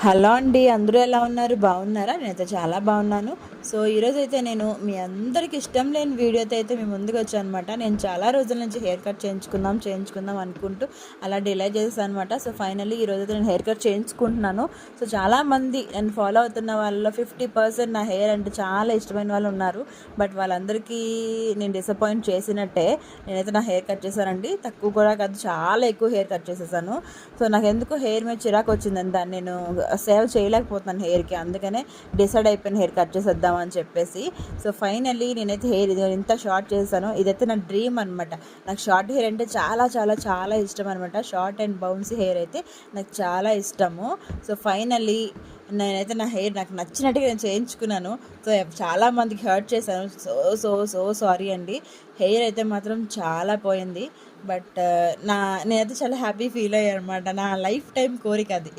Hello అండి, అందరూ ఎలా ఉన్నారు? బాగున్నారా? నేనైతే చాలా బాగున్నాను. సో ఈరోజైతే నేను మీ అందరికి ఇష్టం లేని వీడియోతో అయితే మీ ముందుకు వచ్చాను అనమాట. నేను చాలా రోజుల నుంచి హెయిర్ కట్ చేయించుకుందాం అనుకుంటూ అలా డిలే చేసాను అనమాట. సో ఫైనల్లీ ఈరోజైతే నేను హెయిర్ కట్ చేయించుకుంటున్నాను. సో చాలామంది నేను ఫాలో అవుతున్న వాళ్ళలో 50% నా హెయిర్ అంటే చాలా ఇష్టమైన వాళ్ళు ఉన్నారు. బట్ వాళ్ళందరికీ నేను డిసప్పాయింట్ చేసినట్టే. నేనైతే నా హెయిర్ కట్ చేశానండి. తక్కువ కూడా కాదు, చాలా ఎక్కువ హెయిర్ కట్ చేసేసాను. సో నాకు ఎందుకు హెయిర్ మీద చిరాకు వచ్చిందని దాన్ని నేను సేవ్ చేయలేకపోతున్నాను హెయిర్కి. అందుకనే డిసైడ్ అయిపోయిన హెయిర్ కట్ చేసేద్దామని చెప్పేసి. సో ఫైనల్లీ నేనైతే హెయిర్ ఇంత షార్ట్ చేశాను. ఇదైతే నా డ్రీమ్ అనమాట. నాకు షార్ట్ హెయిర్ అంటే చాలా చాలా చాలా ఇష్టం అనమాట. షార్ట్ అండ్ బౌన్సీ హెయిర్ అయితే నాకు చాలా ఇష్టము. సో ఫైనల్లీ నేనైతే నా హెయిర్ నాకు నచ్చినట్టుగా నేను చేయించుకున్నాను. సో చాలామందికి హర్ట్ చేశాను. సో సో సో సారీ అండి. హెయిర్ అయితే మాత్రం చాలా పోయింది. బట్ నేనైతే చాలా హ్యాపీ ఫీల్ అయ్యాను అనమాట. నా లైఫ్ టైం కోరిక అది.